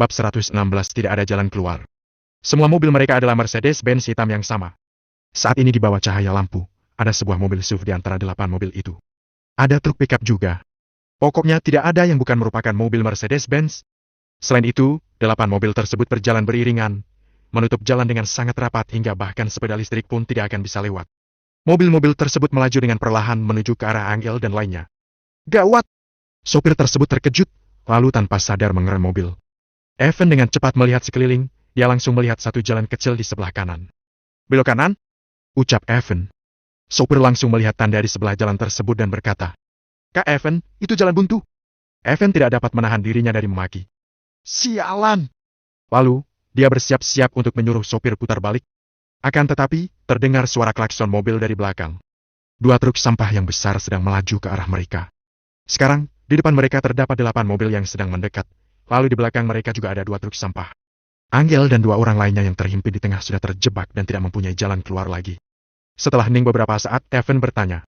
Bab 116 tidak ada jalan keluar. Semua mobil mereka adalah Mercedes-Benz hitam yang sama. Saat ini di bawah cahaya lampu, ada sebuah mobil SUV di antara 8 mobil itu. Ada truk pickup juga. Pokoknya tidak ada yang bukan merupakan mobil Mercedes-Benz. Selain itu, 8 mobil tersebut berjalan beriringan, menutup jalan dengan sangat rapat hingga bahkan sepeda listrik pun tidak akan bisa lewat. Mobil-mobil tersebut melaju dengan perlahan menuju ke arah Angel dan lainnya. Gawat! Sopir tersebut terkejut, lalu tanpa sadar mengerem mobil. Evan dengan cepat melihat sekeliling, dia langsung melihat satu jalan kecil di sebelah kanan. Belok kanan? Ucap Evan. Sopir langsung melihat tanda di sebelah jalan tersebut dan berkata, Kak Evan, itu jalan buntu. Evan tidak dapat menahan dirinya dari memaki. Sialan! Lalu, dia bersiap-siap untuk menyuruh sopir putar balik. Akan tetapi, terdengar suara klakson mobil dari belakang. 2 truk sampah yang besar sedang melaju ke arah mereka. Sekarang, di depan mereka terdapat 8 mobil yang sedang mendekat, lalu di belakang mereka juga ada 2 truk sampah. Angel dan 2 orang lainnya yang terhimpit di tengah sudah terjebak dan tidak mempunyai jalan keluar lagi. Setelah hening beberapa saat, Evan bertanya,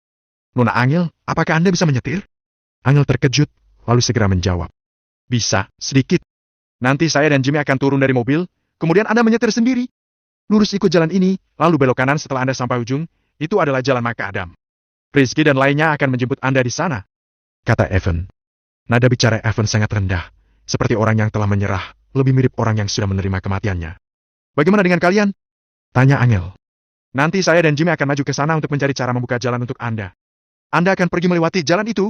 Nona Angel, apakah Anda bisa menyetir? Angel terkejut, lalu segera menjawab, Bisa, sedikit. Nanti saya dan Jimmy akan turun dari mobil, kemudian Anda menyetir sendiri. Lurus ikut jalan ini, lalu belok kanan setelah Anda sampai ujung, itu adalah jalan Makadam. Rizky dan lainnya akan menjemput Anda di sana, kata Evan. Nada bicara Evan sangat rendah, seperti orang yang telah menyerah, lebih mirip orang yang sudah menerima kematiannya. Bagaimana dengan kalian? Tanya Angel. Nanti saya dan Jimmy akan maju ke sana untuk mencari cara membuka jalan untuk Anda. Anda akan pergi melewati jalan itu.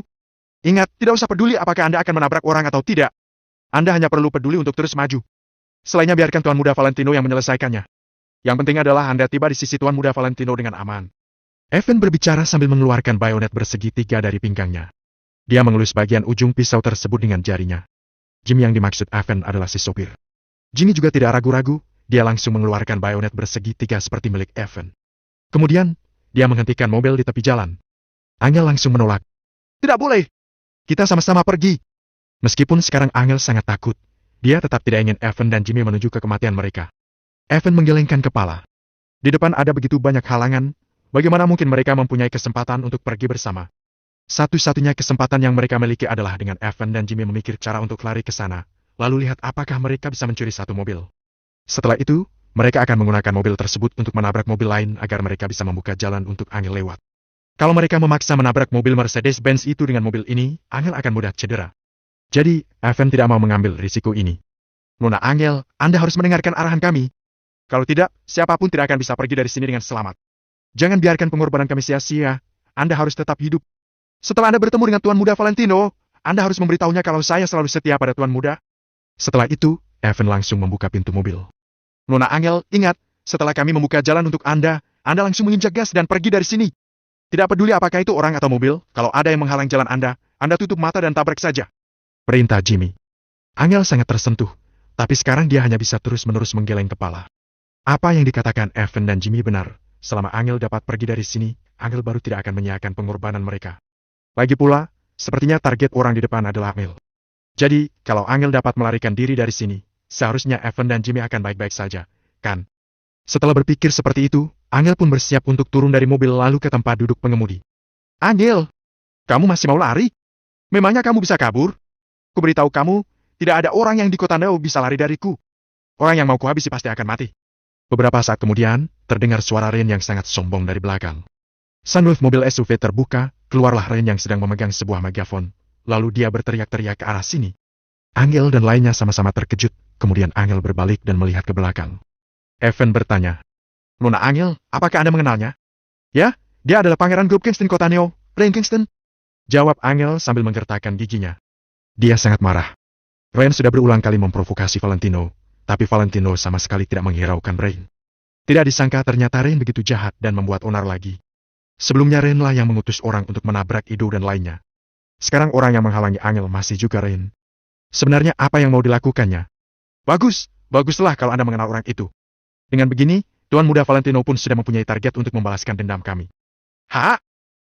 Ingat, tidak usah peduli apakah Anda akan menabrak orang atau tidak. Anda hanya perlu peduli untuk terus maju. Selainnya biarkan Tuan Muda Valentino yang menyelesaikannya. Yang penting adalah Anda tiba di sisi Tuan Muda Valentino dengan aman. Evan berbicara sambil mengeluarkan bayonet bersegi 3 dari pinggangnya. Dia mengelus bagian ujung pisau tersebut dengan jarinya. Jimmy yang dimaksud Evan adalah si sopir. Jimmy juga tidak ragu-ragu, dia langsung mengeluarkan bayonet bersegi 3 seperti milik Evan. Kemudian, dia menghentikan mobil di tepi jalan. Angel langsung menolak. Tidak boleh. Kita sama-sama pergi. Meskipun sekarang Angel sangat takut, dia tetap tidak ingin Evan dan Jimmy menuju ke kematian mereka. Evan menggelengkan kepala. Di depan ada begitu banyak halangan, bagaimana mungkin mereka mempunyai kesempatan untuk pergi bersama? Satu-satunya kesempatan yang mereka miliki adalah dengan Evan dan Jimmy memikir cara untuk lari ke sana, lalu lihat apakah mereka bisa mencuri satu mobil. Setelah itu, mereka akan menggunakan mobil tersebut untuk menabrak mobil lain agar mereka bisa membuka jalan untuk Angel lewat. Kalau mereka memaksa menabrak mobil Mercedes-Benz itu dengan mobil ini, Angel akan mudah cedera. Jadi, Evan tidak mau mengambil risiko ini. Nona Angel, Anda harus mendengarkan arahan kami. Kalau tidak, siapapun tidak akan bisa pergi dari sini dengan selamat. Jangan biarkan pengorbanan kami sia-sia. Anda harus tetap hidup. Setelah Anda bertemu dengan Tuan Muda Valentino, Anda harus memberitahunya kalau saya selalu setia pada Tuan Muda. Setelah itu, Evan langsung membuka pintu mobil. Nona Angel, ingat, setelah kami membuka jalan untuk Anda langsung menginjak gas dan pergi dari sini. Tidak peduli apakah itu orang atau mobil, kalau ada yang menghalang jalan Anda tutup mata dan tabrak saja. Perintah Jimmy. Angel sangat tersentuh, tapi sekarang dia hanya bisa terus-menerus menggeleng kepala. Apa yang dikatakan Evan dan Jimmy benar, selama Angel dapat pergi dari sini, Angel baru tidak akan menyiapkan pengorbanan mereka. Lagi pula, sepertinya target orang di depan adalah Angel. Jadi, kalau Angel dapat melarikan diri dari sini, seharusnya Evan dan Jimmy akan baik-baik saja, kan? Setelah berpikir seperti itu, Angel pun bersiap untuk turun dari mobil lalu ke tempat duduk pengemudi. Angel, kamu masih mau lari? Memangnya kamu bisa kabur? Kuberitahu kamu, tidak ada orang yang di kota Neo bisa lari dariku. Orang yang mau kuhabisi pasti akan mati. Beberapa saat kemudian, terdengar suara Rain yang sangat sombong dari belakang. Sunroof mobil SUV terbuka, keluarlah Rain yang sedang memegang sebuah megafon. Lalu dia berteriak-teriak ke arah sini. Angel dan lainnya sama-sama terkejut, kemudian Angel berbalik dan melihat ke belakang. Evan bertanya, Nona Angel, apakah Anda mengenalnya? Ya, dia adalah Pangeran Grup Kingston Kota Neo, Rain Kingston. Jawab Angel sambil menggertakkan giginya. Dia sangat marah. Rain sudah berulang kali memprovokasi Valentino, tapi Valentino sama sekali tidak menghiraukan Rain. Tidak disangka ternyata Rain begitu jahat dan membuat onar lagi. Sebelumnya Rain lah yang mengutus orang untuk menabrak Ido dan lainnya. Sekarang orang yang menghalangi Angel masih juga Rain. Sebenarnya apa yang mau dilakukannya? Baguslah kalau Anda mengenal orang itu. Dengan begini, Tuan Muda Valentino pun sudah mempunyai target untuk membalaskan dendam kami. Ha?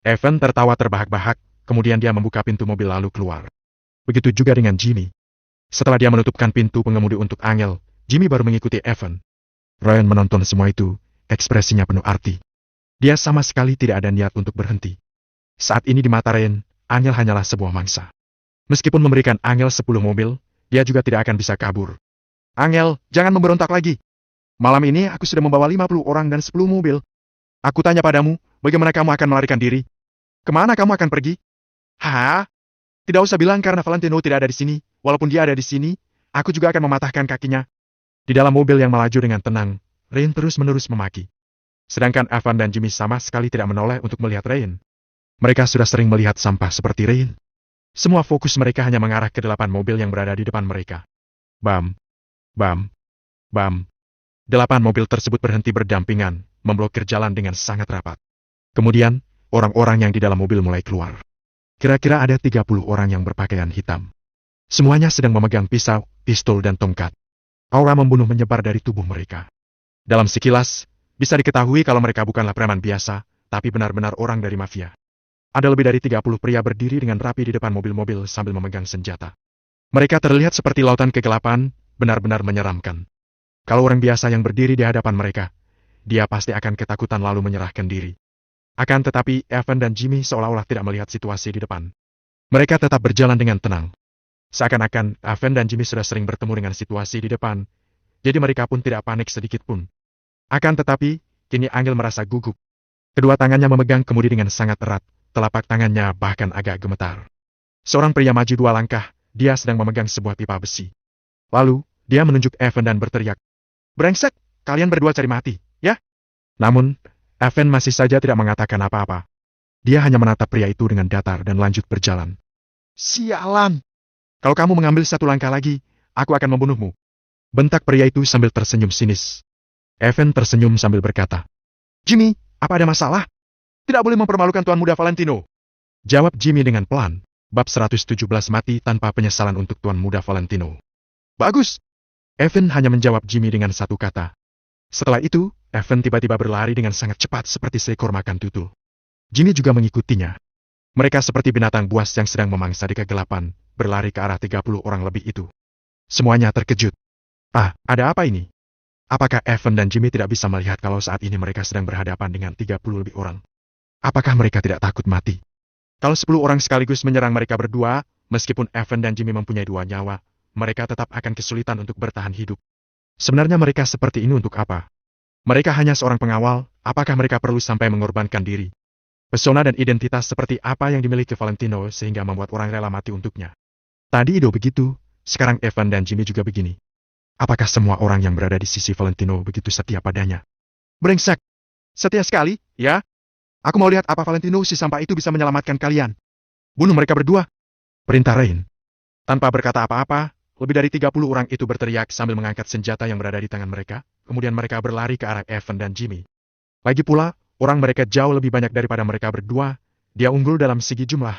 Evan tertawa terbahak-bahak, kemudian dia membuka pintu mobil lalu keluar. Begitu juga dengan Jimmy. Setelah dia menutupkan pintu pengemudi untuk Angel, Jimmy baru mengikuti Evan. Ryan menonton semua itu, ekspresinya penuh arti. Dia sama sekali tidak ada niat untuk berhenti. Saat ini di mata Ryan, Angel hanyalah sebuah mangsa. Meskipun memberikan Angel 10 mobil, dia juga tidak akan bisa kabur. Angel, jangan memberontak lagi. Malam ini aku sudah membawa 50 orang dan 10 mobil. Aku tanya padamu, bagaimana kamu akan melarikan diri? Kemana kamu akan pergi? Haha, tidak usah bilang karena Valentino tidak ada di sini. Walaupun dia ada di sini, aku juga akan mematahkan kakinya. Di dalam mobil yang melaju dengan tenang, Rain terus-menerus memaki. Sedangkan Evan dan Jimmy sama sekali tidak menoleh untuk melihat Rain. Mereka sudah sering melihat sampah seperti Rain. Semua fokus mereka hanya mengarah ke 8 mobil yang berada di depan mereka. Bam, bam, bam. 8 mobil tersebut berhenti berdampingan, memblokir jalan dengan sangat rapat. Kemudian, orang-orang yang di dalam mobil mulai keluar. Kira-kira ada 30 orang yang berpakaian hitam. Semuanya sedang memegang pisau, pistol dan tongkat. Aura membunuh menyebar dari tubuh mereka. Dalam sekilas, bisa diketahui kalau mereka bukanlah preman biasa, tapi benar-benar orang dari mafia. Ada lebih dari 30 pria berdiri dengan rapi di depan mobil-mobil sambil memegang senjata. Mereka terlihat seperti lautan kegelapan, benar-benar menyeramkan. Kalau orang biasa yang berdiri di hadapan mereka, dia pasti akan ketakutan lalu menyerahkan diri. Akan tetapi, Evan dan Jimmy seolah-olah tidak melihat situasi di depan. Mereka tetap berjalan dengan tenang. Seakan-akan, Evan dan Jimmy sudah sering bertemu dengan situasi di depan, jadi mereka pun tidak panik sedikit pun. Akan tetapi, kini Angel merasa gugup. Kedua tangannya memegang kemudi dengan sangat erat, telapak tangannya bahkan agak gemetar. Seorang pria maju 2 langkah, dia sedang memegang sebuah pipa besi. Lalu, dia menunjuk Evan dan berteriak, "Brengsek, kalian berdua cari mati, ya?" Namun, Evan masih saja tidak mengatakan apa-apa. Dia hanya menatap pria itu dengan datar dan lanjut berjalan. "Sialan! Kalau kamu mengambil 1 langkah lagi, aku akan membunuhmu," bentak pria itu sambil tersenyum sinis. Evan tersenyum sambil berkata, "Jimmy, apa ada masalah? Tidak boleh mempermalukan Tuan Muda Valentino." Jawab Jimmy dengan pelan, bab 117 mati tanpa penyesalan untuk Tuan Muda Valentino. "Bagus." Evan hanya menjawab Jimmy dengan 1 kata. Setelah itu, Evan tiba-tiba berlari dengan sangat cepat seperti seekor makan tutul. Jimmy juga mengikutinya. Mereka seperti binatang buas yang sedang memangsa di kegelapan, berlari ke arah 30 orang lebih itu. Semuanya terkejut. Ah, ada apa ini? Apakah Evan dan Jimmy tidak bisa melihat kalau saat ini mereka sedang berhadapan dengan 30 lebih orang? Apakah mereka tidak takut mati? Kalau 10 orang sekaligus menyerang mereka berdua, meskipun Evan dan Jimmy mempunyai 2 nyawa, mereka tetap akan kesulitan untuk bertahan hidup. Sebenarnya mereka seperti ini untuk apa? Mereka hanya seorang pengawal, apakah mereka perlu sampai mengorbankan diri? Pesona dan identitas seperti apa yang dimiliki Valentino sehingga membuat orang rela mati untuknya? Tadi Ido begitu, sekarang Evan dan Jimmy juga begini. Apakah semua orang yang berada di sisi Valentino begitu setia padanya? Brengsek! Setia sekali, ya? Aku mau lihat apa Valentino si sampah itu bisa menyelamatkan kalian. Bunuh mereka berdua. Perintah Rain. Tanpa berkata apa-apa, lebih dari 30 orang itu berteriak sambil mengangkat senjata yang berada di tangan mereka, kemudian mereka berlari ke arah Evan dan Jimmy. Lagi pula, orang mereka jauh lebih banyak daripada mereka berdua, dia unggul dalam segi jumlah.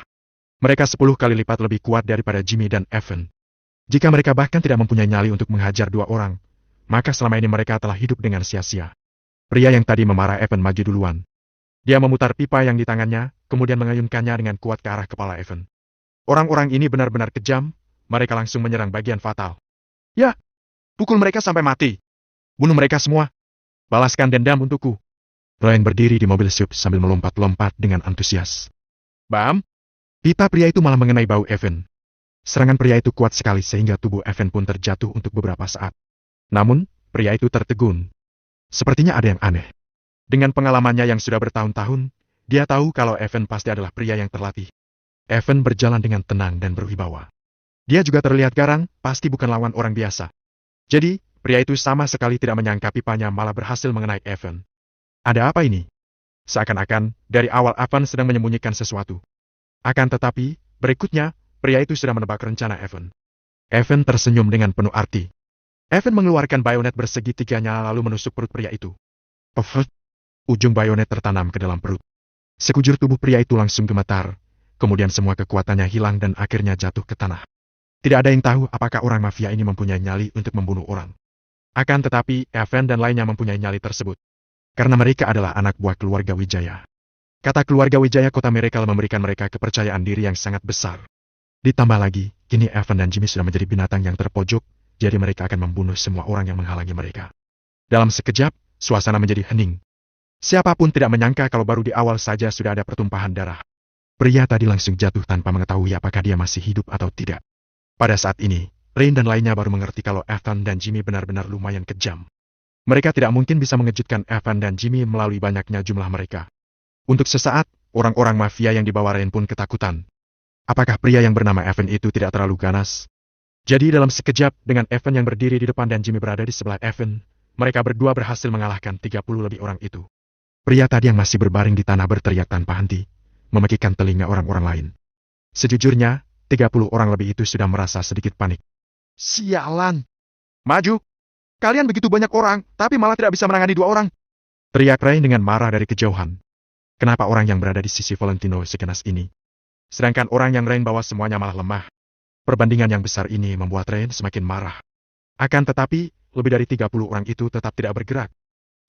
Mereka 10 kali lipat lebih kuat daripada Jimmy dan Evan. Jika mereka bahkan tidak mempunyai nyali untuk menghajar 2 orang, maka selama ini mereka telah hidup dengan sia-sia. Pria yang tadi memarah Evan maju duluan. Dia memutar pipa yang di tangannya, kemudian mengayunkannya dengan kuat ke arah kepala Evan. Orang-orang ini benar-benar kejam, mereka langsung menyerang bagian fatal. Ya, pukul mereka sampai mati. Bunuh mereka semua. Balaskan dendam untukku. Ryan berdiri di mobil SUV sambil melompat-lompat dengan antusias. Bam! Pipa pria itu malah mengenai bau Evan. Serangan pria itu kuat sekali sehingga tubuh Evan pun terjatuh untuk beberapa saat. Namun, pria itu tertegun. Sepertinya ada yang aneh. Dengan pengalamannya yang sudah bertahun-tahun, dia tahu kalau Evan pasti adalah pria yang terlatih. Evan berjalan dengan tenang dan berwibawa. Dia juga terlihat garang, pasti bukan lawan orang biasa. Jadi, pria itu sama sekali tidak menyangka pipanya malah berhasil mengenai Evan. Ada apa ini? Seakan-akan, dari awal Evan sedang menyembunyikan sesuatu. Akan tetapi, berikutnya, pria itu sudah menebak rencana Evan. Evan tersenyum dengan penuh arti. Evan mengeluarkan bayonet bersegitiganya lalu menusuk perut pria itu. Ujung bayonet tertanam ke dalam perut. Sekujur tubuh pria itu langsung gemetar, kemudian semua kekuatannya hilang dan akhirnya jatuh ke tanah. Tidak ada yang tahu apakah orang mafia ini mempunyai nyali untuk membunuh orang. Akan tetapi, Evan dan lainnya mempunyai nyali tersebut. Karena mereka adalah anak buah keluarga Wijaya. Kata keluarga Wijaya Kota Miracle memberikan mereka kepercayaan diri yang sangat besar. Ditambah lagi, kini Evan dan Jimmy sudah menjadi binatang yang terpojok, jadi mereka akan membunuh semua orang yang menghalangi mereka. Dalam sekejap, suasana menjadi hening. Siapapun tidak menyangka kalau baru di awal saja sudah ada pertumpahan darah. Pria tadi langsung jatuh tanpa mengetahui apakah dia masih hidup atau tidak. Pada saat ini, Rain dan lainnya baru mengerti kalau Evan dan Jimmy benar-benar lumayan kejam. Mereka tidak mungkin bisa mengejutkan Evan dan Jimmy melalui banyaknya jumlah mereka. Untuk sesaat, orang-orang mafia yang dibawa Rain pun ketakutan. Apakah pria yang bernama Evan itu tidak terlalu ganas? Jadi dalam sekejap, dengan Evan yang berdiri di depan dan Jimmy berada di sebelah Evan, mereka berdua berhasil mengalahkan 30 lebih orang itu. Pria tadi yang masih berbaring di tanah berteriak tanpa henti, memekikkan telinga orang-orang lain. Sejujurnya, 30 orang lebih itu sudah merasa sedikit panik. Sialan! Maju! Kalian begitu banyak orang, tapi malah tidak bisa menangani 2 orang. Teriak Rain dengan marah dari kejauhan. Kenapa orang yang berada di sisi Valentino seganas ini? Sedangkan orang yang Rain bawa semuanya malah lemah. Perbandingan yang besar ini membuat Rain semakin marah. Akan tetapi, lebih dari 30 orang itu tetap tidak bergerak.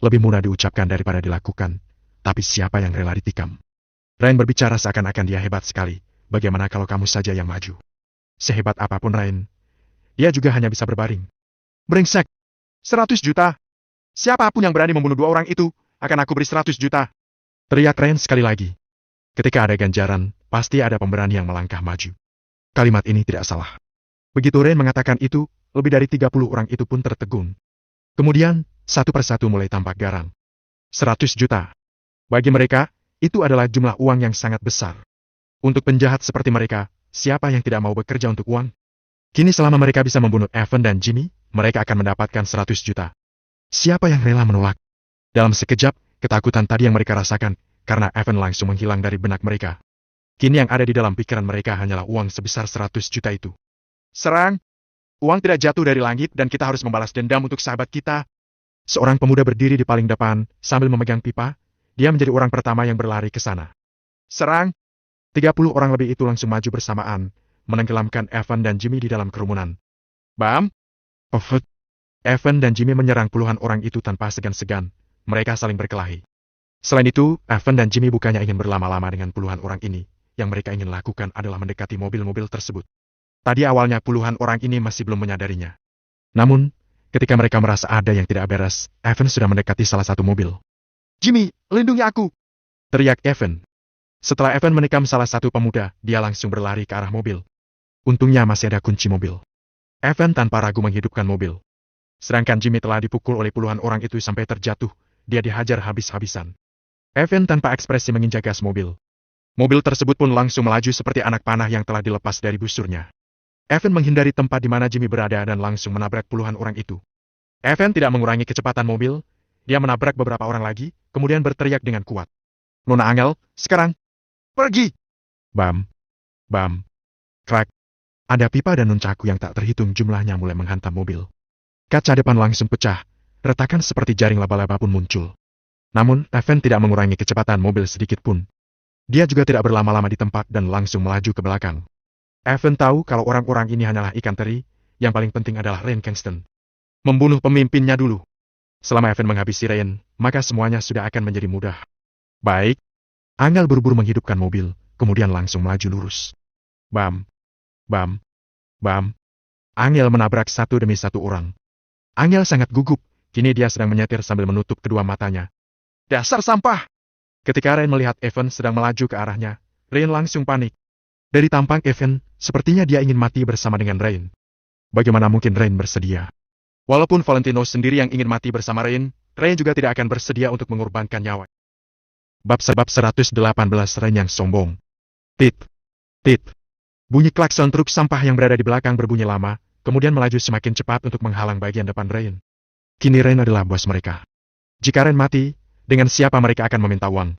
Lebih mudah diucapkan daripada dilakukan. Tapi siapa yang rela ditikam? Rain berbicara seakan-akan dia hebat sekali. Bagaimana kalau kamu saja yang maju? Sehebat apapun Rain, dia juga hanya bisa berbaring. Brengsek! 100 juta! Siapapun yang berani membunuh 2 orang itu, akan aku beri 100 juta. Teriak Rain sekali lagi. Ketika ada ganjaran, pasti ada pemberani yang melangkah maju. Kalimat ini tidak salah. Begitu Rain mengatakan itu, lebih dari 30 orang itu pun tertegun. Kemudian, satu persatu mulai tampak garang. 100 juta. Bagi mereka, itu adalah jumlah uang yang sangat besar. Untuk penjahat seperti mereka, siapa yang tidak mau bekerja untuk uang? Kini selama mereka bisa membunuh Evan dan Jimmy, mereka akan mendapatkan 100 juta. Siapa yang rela menolak? Dalam sekejap, ketakutan tadi yang mereka rasakan, karena Evan langsung menghilang dari benak mereka. Kini yang ada di dalam pikiran mereka hanyalah uang sebesar 100 juta itu. Serang! Uang tidak jatuh dari langit dan kita harus membalas dendam untuk sahabat kita. Seorang pemuda berdiri di paling depan, sambil memegang pipa, dia menjadi orang pertama yang berlari ke sana. Serang! 30 orang lebih itu langsung maju bersamaan, menenggelamkan Evan dan Jimmy di dalam kerumunan. Bam! Offet! Evan dan Jimmy menyerang puluhan orang itu tanpa segan-segan, mereka saling berkelahi. Selain itu, Evan dan Jimmy bukannya ingin berlama-lama dengan puluhan orang ini, yang mereka ingin lakukan adalah mendekati mobil-mobil tersebut. Tadi awalnya puluhan orang ini masih belum menyadarinya. Namun, ketika mereka merasa ada yang tidak beres, Evan sudah mendekati salah satu mobil. Jimmy, lindungi aku! Teriak Evan. Setelah Evan menikam salah satu pemuda, dia langsung berlari ke arah mobil. Untungnya masih ada kunci mobil. Evan tanpa ragu menghidupkan mobil. Sedangkan Jimmy telah dipukul oleh puluhan orang itu sampai terjatuh, dia dihajar habis-habisan. Evan tanpa ekspresi menginjak gas mobil. Mobil tersebut pun langsung melaju seperti anak panah yang telah dilepas dari busurnya. Evan menghindari tempat di mana Jimmy berada dan langsung menabrak puluhan orang itu. Evan tidak mengurangi kecepatan mobil, dia menabrak beberapa orang lagi, kemudian berteriak dengan kuat. Nona Angel, sekarang! Pergi! Bam! Bam! Krak! Ada pipa dan nuncaku yang tak terhitung jumlahnya mulai menghantam mobil. Kaca depan langsung pecah, retakan seperti jaring laba-laba pun muncul. Namun, Evan tidak mengurangi kecepatan mobil sedikit pun. Dia juga tidak berlama-lama di tempat dan langsung melaju ke belakang. Evan tahu kalau orang-orang ini hanyalah ikan teri, yang paling penting adalah Rain Kingston. Membunuh pemimpinnya dulu. Selama Evan menghabisi Rain, maka semuanya sudah akan menjadi mudah. Baik. Angel buru-buru menghidupkan mobil, kemudian langsung melaju lurus. Bam! Bam! Bam! Angel menabrak satu demi satu orang. Angel sangat gugup, kini dia sedang menyetir sambil menutup kedua matanya. Dasar sampah! Ketika Rain melihat Evan sedang melaju ke arahnya, Rain langsung panik. Dari tampang Evan, sepertinya dia ingin mati bersama dengan Rain. Bagaimana mungkin Rain bersedia? Walaupun Valentino sendiri yang ingin mati bersama Rain, Rain juga tidak akan bersedia untuk mengorbankan nyawa. Bab 118 Rain yang sombong. Tit! Tit! Bunyi klakson truk sampah yang berada di belakang berbunyi lama, kemudian melaju semakin cepat untuk menghalang bagian depan Rain. Kini Rain adalah bos mereka. Jika Rain mati, dengan siapa mereka akan meminta uang?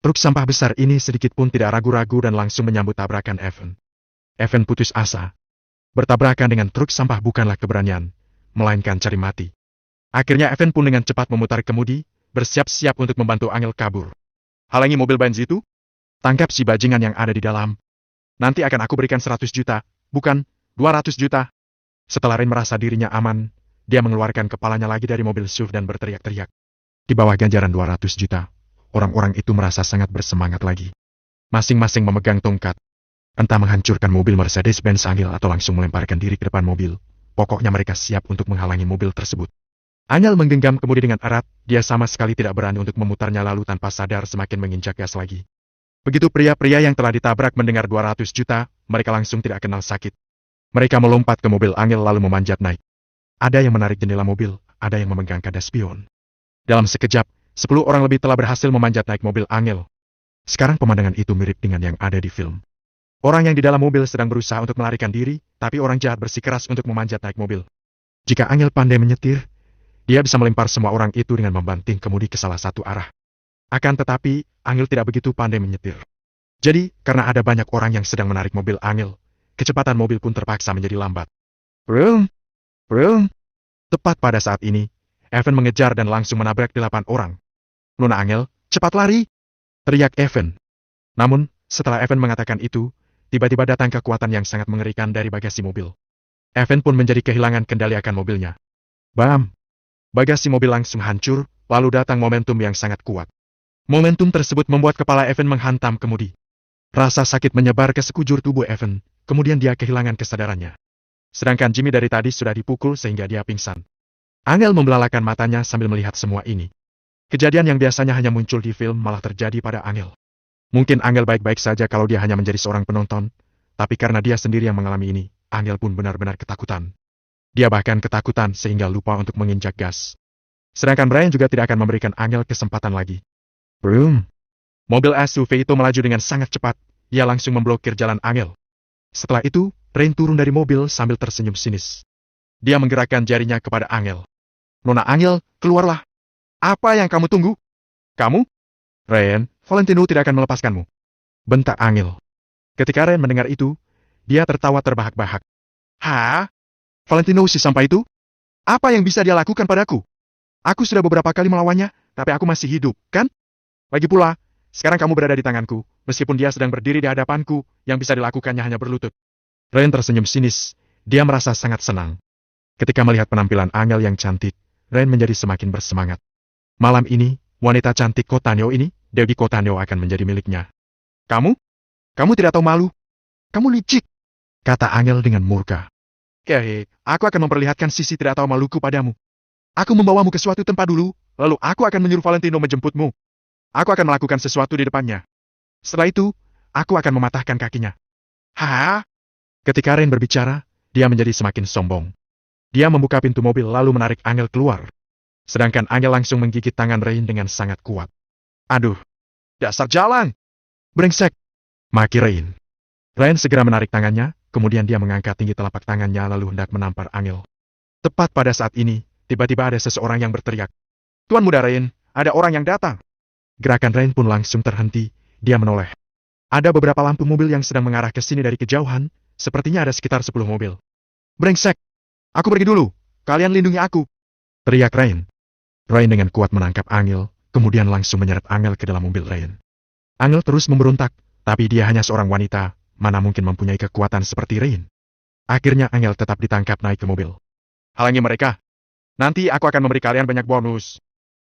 Truk sampah besar ini sedikit pun tidak ragu-ragu dan langsung menyambut tabrakan Evan. Evan putus asa. Bertabrakan dengan truk sampah bukanlah keberanian, melainkan cari mati. Akhirnya Evan pun dengan cepat memutar kemudi, bersiap-siap untuk membantu Angel kabur. Halangi mobil Benz itu? Tangkap si bajingan yang ada di dalam. Nanti akan aku berikan 100 juta, bukan 200 juta. Setelah Rain merasa dirinya aman, dia mengeluarkan kepalanya lagi dari mobil SUV dan berteriak-teriak. Di bawah ganjaran 200 juta, orang-orang itu merasa sangat bersemangat lagi. Masing-masing memegang tongkat. Entah menghancurkan mobil Mercedes-Benz Angel atau langsung melemparkan diri ke depan mobil. Pokoknya mereka siap untuk menghalangi mobil tersebut. Angel menggenggam kemudi dengan erat, dia sama sekali tidak berani untuk memutarnya lalu tanpa sadar semakin menginjak gas lagi. Begitu pria-pria yang telah ditabrak mendengar 200 juta, mereka langsung tidak kenal sakit. Mereka melompat ke mobil Angel lalu memanjat naik. Ada yang menarik jendela mobil, ada yang memegang kada spion. Dalam sekejap, 10 orang lebih telah berhasil memanjat naik mobil Angel. Sekarang pemandangan itu mirip dengan yang ada di film. Orang yang di dalam mobil sedang berusaha untuk melarikan diri, tapi orang jahat bersikeras untuk memanjat naik mobil. Jika Angel pandai menyetir, dia bisa melempar semua orang itu dengan membanting kemudi ke salah satu arah. Akan tetapi, Angel tidak begitu pandai menyetir. Jadi, karena ada banyak orang yang sedang menarik mobil Angel, kecepatan mobil pun terpaksa menjadi lambat. Brum! Brum! Tepat pada saat ini, Evan mengejar dan langsung menabrak 8 orang. Nona Angel, cepat lari! Teriak Evan. Namun, setelah Evan mengatakan itu, tiba-tiba datang kekuatan yang sangat mengerikan dari bagasi mobil. Evan pun menjadi kehilangan kendali akan mobilnya. Bam! Bagasi mobil langsung hancur, lalu datang momentum yang sangat kuat. Momentum tersebut membuat kepala Evan menghantam kemudi. Rasa sakit menyebar ke sekujur tubuh Evan, kemudian dia kehilangan kesadarannya. Sedangkan Jimmy dari tadi sudah dipukul sehingga dia pingsan. Angel membelalakan matanya sambil melihat semua ini. Kejadian yang biasanya hanya muncul di film malah terjadi pada Angel. Mungkin Angel baik-baik saja kalau dia hanya menjadi seorang penonton, tapi karena dia sendiri yang mengalami ini, Angel pun benar-benar ketakutan. Dia bahkan ketakutan sehingga lupa untuk menginjak gas. Sedangkan Brian juga tidak akan memberikan Angel kesempatan lagi. Brum! Mobil SUV itu melaju dengan sangat cepat, ia langsung memblokir jalan Angel. Setelah itu, Rain turun dari mobil sambil tersenyum sinis. Dia menggerakkan jarinya kepada Angel. Nona Angel, keluarlah! Apa yang kamu tunggu? Kamu? Rain, Valentino tidak akan melepaskanmu. Bentak Angel. Ketika Rain mendengar itu, dia tertawa terbahak-bahak. Hah? Valentino si sampah itu? Apa yang bisa dia lakukan padaku? Aku sudah beberapa kali melawannya, tapi aku masih hidup, kan? Lagi pula, sekarang kamu berada di tanganku, meskipun dia sedang berdiri di hadapanku, yang bisa dilakukannya hanya berlutut. Rain tersenyum sinis, dia merasa sangat senang. Ketika melihat penampilan Angel yang cantik, Rain menjadi semakin bersemangat. Malam ini, wanita cantik Kotanyo ini, Dewi Kotanyo akan menjadi miliknya. Kamu? Kamu tidak tahu malu? Kamu licik, kata Angel dengan murka. Hehe, aku akan memperlihatkan sisi tidak tahu maluku padamu. Aku membawamu ke suatu tempat dulu, lalu aku akan menyuruh Valentino menjemputmu. Aku akan melakukan sesuatu di depannya. Setelah itu, aku akan mematahkan kakinya. Haha. Ketika Rain berbicara, dia menjadi semakin sombong. Dia membuka pintu mobil lalu menarik Angel keluar. Sedangkan Angel langsung menggigit tangan Rain dengan sangat kuat. Aduh, dasar jalan! Brengsek! Maki Rain. Rain segera menarik tangannya, kemudian dia mengangkat tinggi telapak tangannya lalu hendak menampar Angel. Tepat pada saat ini, tiba-tiba ada seseorang yang berteriak. Tuan Muda Rain, ada orang yang datang. Gerakan Rain pun langsung terhenti, dia menoleh. Ada beberapa lampu mobil yang sedang mengarah ke sini dari kejauhan, sepertinya ada sekitar 10 mobil. Brengsek! Aku pergi dulu, kalian lindungi aku! Teriak Rain. Rain dengan kuat menangkap Angel, kemudian langsung menyeret Angel ke dalam mobil Rain. Angel terus memberontak, tapi dia hanya seorang wanita, mana mungkin mempunyai kekuatan seperti Rain. Akhirnya Angel tetap ditangkap naik ke mobil. Halangi mereka. Nanti aku akan memberi kalian banyak bonus.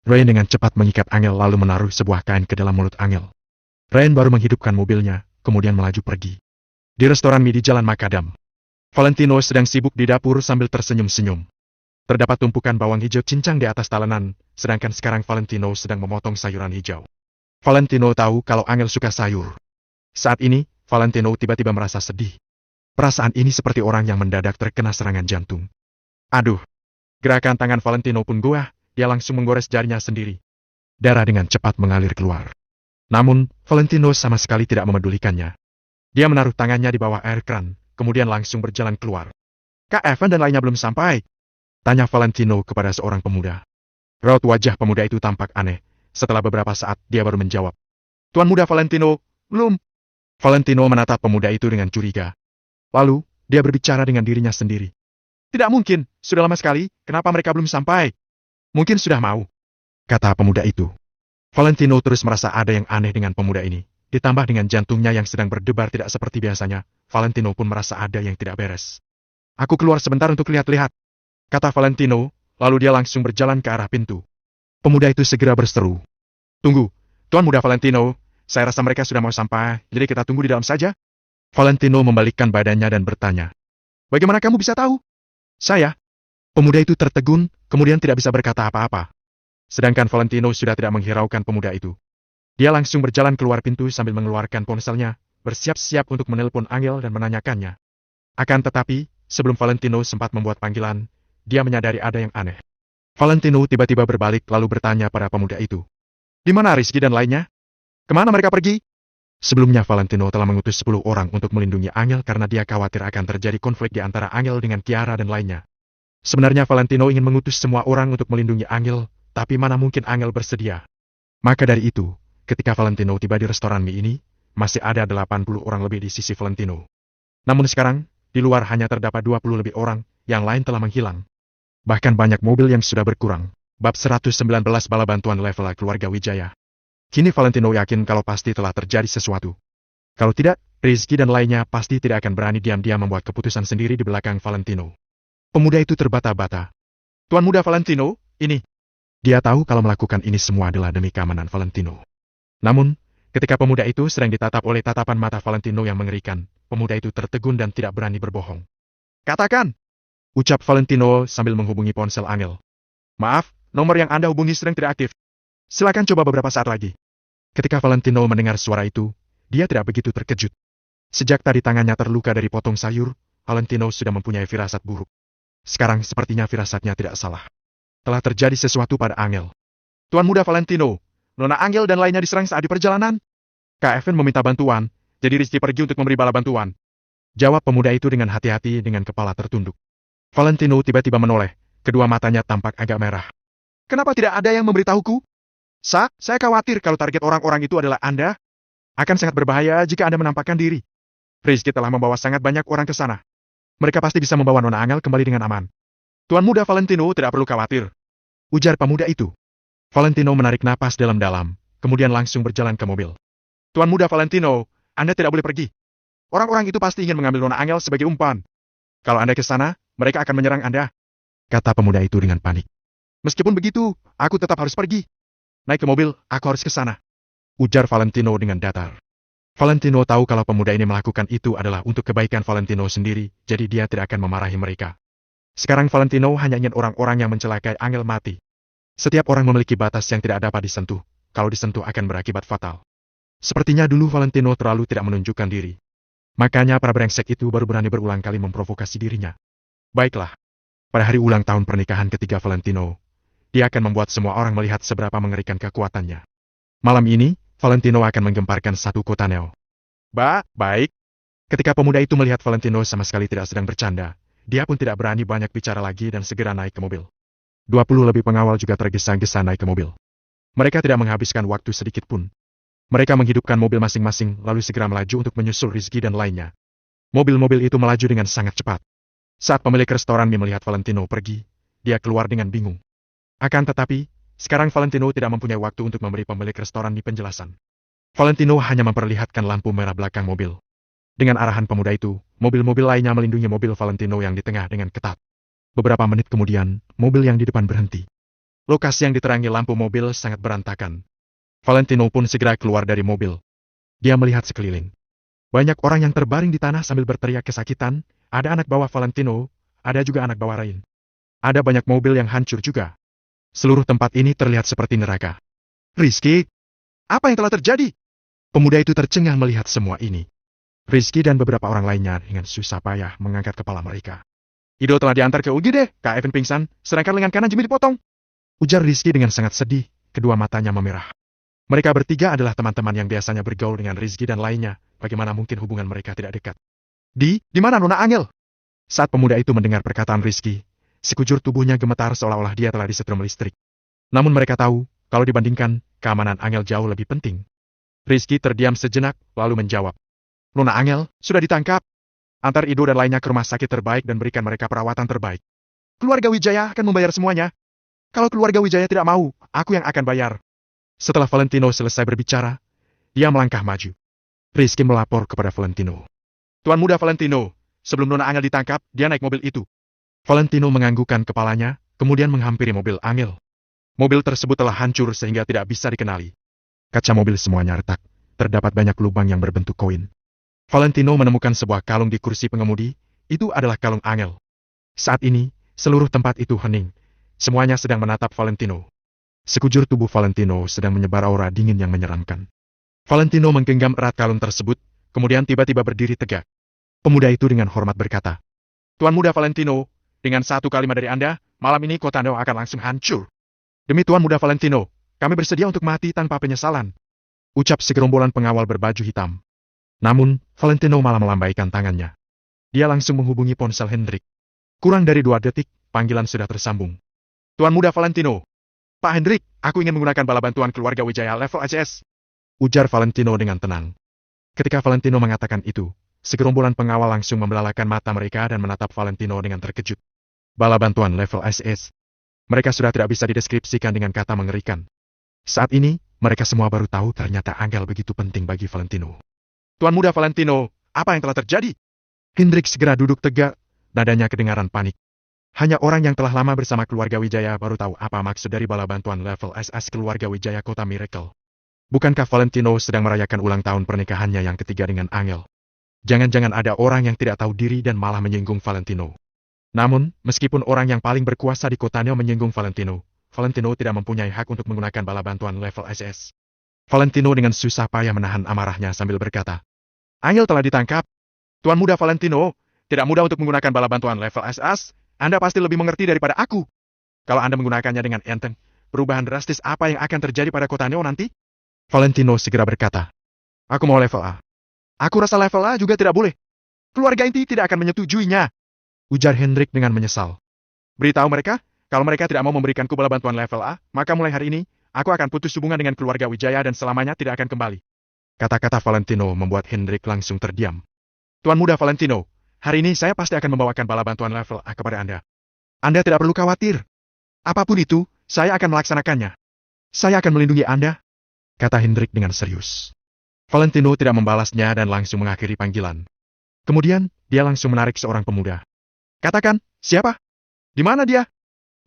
Rain dengan cepat mengikat Angel lalu menaruh sebuah kain ke dalam mulut Angel. Rain baru menghidupkan mobilnya, kemudian melaju pergi. Di restoran mie di Jalan Makadam, Valentino sedang sibuk di dapur sambil tersenyum-senyum. Terdapat tumpukan bawang hijau cincang di atas talenan, sedangkan sekarang Valentino sedang memotong sayuran hijau. Valentino tahu kalau Angel suka sayur. Saat ini, Valentino tiba-tiba merasa sedih. Perasaan ini seperti orang yang mendadak terkena serangan jantung. Aduh! Gerakan tangan Valentino pun goyah, dia langsung menggores jarinya sendiri. Darah dengan cepat mengalir keluar. Namun, Valentino sama sekali tidak memedulikannya. Dia menaruh tangannya di bawah air kran, kemudian langsung berjalan keluar. Kak Evan dan lainnya belum sampai? Tanya Valentino kepada seorang pemuda. Raut wajah pemuda itu tampak aneh. Setelah beberapa saat, dia baru menjawab. Tuan Muda Valentino, belum. Valentino menatap pemuda itu dengan curiga. Lalu, dia berbicara dengan dirinya sendiri. Tidak mungkin, sudah lama sekali, kenapa mereka belum sampai? Mungkin sudah mau, kata pemuda itu. Valentino terus merasa ada yang aneh dengan pemuda ini. Ditambah dengan jantungnya yang sedang berdebar tidak seperti biasanya, Valentino pun merasa ada yang tidak beres. Aku keluar sebentar untuk lihat-lihat, kata Valentino, lalu dia langsung berjalan ke arah pintu. Pemuda itu segera berseru. Tunggu, Tuan Muda Valentino, saya rasa mereka sudah mau sampai, jadi kita tunggu di dalam saja. Valentino membalikkan badannya dan bertanya. Bagaimana kamu bisa tahu? Saya. Pemuda itu tertegun, kemudian tidak bisa berkata apa-apa. Sedangkan Valentino sudah tidak menghiraukan pemuda itu. Dia langsung berjalan keluar pintu sambil mengeluarkan ponselnya, bersiap-siap untuk menelpon Angel dan menanyakannya. Akan tetapi, Sebelum Valentino sempat membuat panggilan, dia menyadari ada yang aneh. Valentino tiba-tiba berbalik lalu bertanya pada pemuda itu. Di mana Rizky dan lainnya? Kemana mereka pergi? Sebelumnya Valentino telah mengutus 10 orang untuk melindungi Angel karena dia khawatir akan terjadi konflik di antara Angel dengan Kiara dan lainnya. Sebenarnya Valentino ingin mengutus semua orang untuk melindungi Angel, tapi mana mungkin Angel bersedia. Maka dari itu, ketika Valentino tiba di restoran mie ini, masih ada 80 orang lebih di sisi Valentino. Namun sekarang, di luar hanya terdapat 20 lebih orang, yang lain telah menghilang. Bahkan banyak mobil yang sudah berkurang. Bab 119 Bala Bantuan Level Keluarga Wijaya. Kini Valentino yakin kalau pasti telah terjadi sesuatu. Kalau tidak, Rizky dan lainnya pasti tidak akan berani diam-diam membuat keputusan sendiri di belakang Valentino. Pemuda itu terbata-bata. Tuan Muda Valentino, ini. Dia tahu kalau melakukan ini semua adalah demi keamanan Valentino. Namun, ketika pemuda itu sedang ditatap oleh tatapan mata Valentino yang mengerikan, pemuda itu tertegun dan tidak berani berbohong. Katakan! Ucap Valentino sambil menghubungi ponsel Angel. Maaf, nomor yang Anda hubungi sedang tidak aktif. Silakan coba beberapa saat lagi. Ketika Valentino mendengar suara itu, dia tidak begitu terkejut. Sejak tadi tangannya terluka dari potong sayur, Valentino sudah mempunyai firasat buruk. Sekarang sepertinya firasatnya tidak salah. Telah terjadi sesuatu pada Angel. Tuan Muda Valentino, Nona Angel dan lainnya diserang saat di perjalanan. Kak Evan meminta bantuan, jadi Rizky pergi untuk memberi bala bantuan. Jawab pemuda itu dengan hati-hati dengan kepala tertunduk. Valentino tiba-tiba menoleh, kedua matanya tampak agak merah. Kenapa tidak ada yang memberitahuku? Saya khawatir kalau target orang-orang itu adalah Anda. Akan sangat berbahaya jika Anda menampakkan diri. Rizky telah membawa sangat banyak orang ke sana. Mereka pasti bisa membawa Nona Angel kembali dengan aman. Tuan Muda Valentino tidak perlu khawatir. Ujar pemuda itu. Valentino menarik napas dalam-dalam, kemudian langsung berjalan ke mobil. Tuan Muda Valentino, Anda tidak boleh pergi. Orang-orang itu pasti ingin mengambil Nona Angel sebagai umpan. Kalau Anda ke sana, mereka akan menyerang Anda. Kata pemuda itu dengan panik. Meskipun begitu, aku tetap harus pergi. Naik ke mobil, aku harus ke sana. Ujar Valentino dengan datar. Valentino tahu kalau pemuda ini melakukan itu adalah untuk kebaikan Valentino sendiri, jadi dia tidak akan memarahi mereka. Sekarang Valentino hanya ingin orang-orang yang mencelakai Angel mati. Setiap orang memiliki batas yang tidak dapat disentuh, kalau disentuh akan berakibat fatal. Sepertinya dulu Valentino terlalu tidak menunjukkan diri. Makanya para brengsek itu baru berani berulang kali memprovokasi dirinya. Baiklah. Pada hari ulang tahun pernikahan ketiga Valentino, dia akan membuat semua orang melihat seberapa mengerikan kekuatannya. Malam ini, Valentino akan menggemparkan satu kota Neo. Baik. Ketika pemuda itu melihat Valentino sama sekali tidak sedang bercanda, dia pun tidak berani banyak bicara lagi dan segera naik ke mobil. 20 lebih pengawal juga tergesa-gesa naik ke mobil. Mereka tidak menghabiskan waktu sedikit pun. Mereka menghidupkan mobil masing-masing lalu segera melaju untuk menyusul Rizky dan lainnya. Mobil-mobil itu melaju dengan sangat cepat. Saat pemilik restoran mie melihat Valentino pergi, dia keluar dengan bingung. Akan tetapi, sekarang Valentino tidak mempunyai waktu untuk memberi pemilik restoran mie penjelasan. Valentino hanya memperlihatkan lampu merah belakang mobil. Dengan arahan pemuda itu, mobil-mobil lainnya melindungi mobil Valentino yang di tengah dengan ketat. Beberapa menit kemudian, mobil yang di depan berhenti. Lokasi yang diterangi lampu mobil sangat berantakan. Valentino pun segera keluar dari mobil. Dia melihat sekeliling. Banyak orang yang terbaring di tanah sambil berteriak kesakitan, ada anak bawah Valentino, ada juga anak bawah lain. Ada banyak mobil yang hancur juga. Seluruh tempat ini terlihat seperti neraka. Rizky, apa yang telah terjadi? Pemuda itu tercengang melihat semua ini. Rizky dan beberapa orang lainnya dengan susah payah mengangkat kepala mereka. Ido telah diantar ke UGD, Kak Evan pingsan, sedangkan lengan kanan Jimmy dipotong. Ujar Rizky dengan sangat sedih, kedua matanya memerah. Mereka bertiga adalah teman-teman yang biasanya bergaul dengan Rizky dan lainnya, bagaimana mungkin hubungan mereka tidak dekat. Di mana Nona Angel? Saat pemuda itu mendengar perkataan Rizky, sekujur tubuhnya gemetar seolah-olah dia telah disetrum listrik. Namun mereka tahu, kalau dibandingkan, keamanan Angel jauh lebih penting. Rizky terdiam sejenak, lalu menjawab. Nona Angel, sudah ditangkap. Antar Ido dan lainnya ke rumah sakit terbaik dan berikan mereka perawatan terbaik. Keluarga Wijaya akan membayar semuanya. Kalau keluarga Wijaya tidak mau, aku yang akan bayar. Setelah Valentino selesai berbicara, dia melangkah maju. Rizky melapor kepada Valentino. Tuan Muda Valentino, sebelum Nona Angel ditangkap, dia naik mobil itu. Valentino menganggukkan kepalanya, kemudian menghampiri mobil Angel. Mobil tersebut telah hancur sehingga tidak bisa dikenali. Kaca mobil semuanya retak, terdapat banyak lubang yang berbentuk koin. Valentino menemukan sebuah kalung di kursi pengemudi, itu adalah kalung Angel. Saat ini, seluruh tempat itu hening. Semuanya sedang menatap Valentino. Sekujur tubuh Valentino sedang menyebar aura dingin yang menyeramkan. Valentino menggenggam erat kalung tersebut, kemudian tiba-tiba berdiri tegak. Pemuda itu dengan hormat berkata, Tuan Muda Valentino, dengan satu kalimat dari Anda, malam ini kota Neo akan langsung hancur. Demi Tuan Muda Valentino, kami bersedia untuk mati tanpa penyesalan. Ucap segerombolan pengawal berbaju hitam. Namun, Valentino malah melambaikan tangannya. Dia langsung menghubungi ponsel Hendrik. Kurang dari 2 detik, panggilan sudah tersambung. Tuan Muda Valentino. Pak Hendrik, aku ingin menggunakan bala bantuan keluarga Wijaya level ACS. Ujar Valentino dengan tenang. Ketika Valentino mengatakan itu, segerombolan pengawal langsung membelalakan mata mereka dan menatap Valentino dengan terkejut. Bala bantuan level ACS. Mereka sudah tidak bisa dideskripsikan dengan kata mengerikan. Saat ini, mereka semua baru tahu ternyata Angel begitu penting bagi Valentino. Tuan Muda Valentino, apa yang telah terjadi? Hendrik segera duduk tegak, nadanya kedengaran panik. Hanya orang yang telah lama bersama keluarga Wijaya baru tahu apa maksud dari bala bantuan level SS keluarga Wijaya Kota Miracle. Bukankah Valentino sedang merayakan ulang tahun pernikahannya yang ketiga dengan Angel? Jangan-jangan ada orang yang tidak tahu diri dan malah menyinggung Valentino. Namun, meskipun orang yang paling berkuasa di kota Neo menyinggung Valentino, Valentino tidak mempunyai hak untuk menggunakan bala bantuan level SS. Valentino dengan susah payah menahan amarahnya sambil berkata, Angel telah ditangkap. Tuan Muda Valentino, tidak mudah untuk menggunakan bala bantuan level SS. Anda pasti lebih mengerti daripada aku. Kalau Anda menggunakannya dengan enteng, perubahan drastis apa yang akan terjadi pada kota Neo nanti? Valentino segera berkata, aku mau level A. Aku rasa level A juga tidak boleh. Keluarga inti tidak akan menyetujuinya. Ujar Hendrik dengan menyesal. Beritahu mereka, kalau mereka tidak mau memberikanku bala bantuan level A, maka mulai hari ini, aku akan putus hubungan dengan keluarga Wijaya dan selamanya tidak akan kembali. Kata-kata Valentino membuat Hendrik langsung terdiam. Tuan Muda Valentino, hari ini saya pasti akan membawakan bala bantuan level A kepada Anda. Anda tidak perlu khawatir. Apapun itu, saya akan melaksanakannya. Saya akan melindungi Anda, kata Hendrik dengan serius. Valentino tidak membalasnya dan langsung mengakhiri panggilan. Kemudian, dia langsung menarik seorang pemuda. Katakan, siapa? Di mana dia?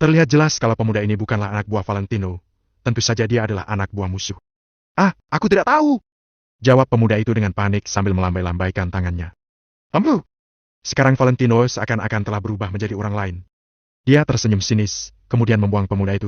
Terlihat jelas kalau pemuda ini bukanlah anak buah Valentino. Tentu saja dia adalah anak buah musuh. Ah, aku tidak tahu. Jawab pemuda itu dengan panik sambil melambai-lambaikan tangannya. Sekarang Valentino seakan-akan telah berubah menjadi orang lain. Dia tersenyum sinis, kemudian membuang pemuda itu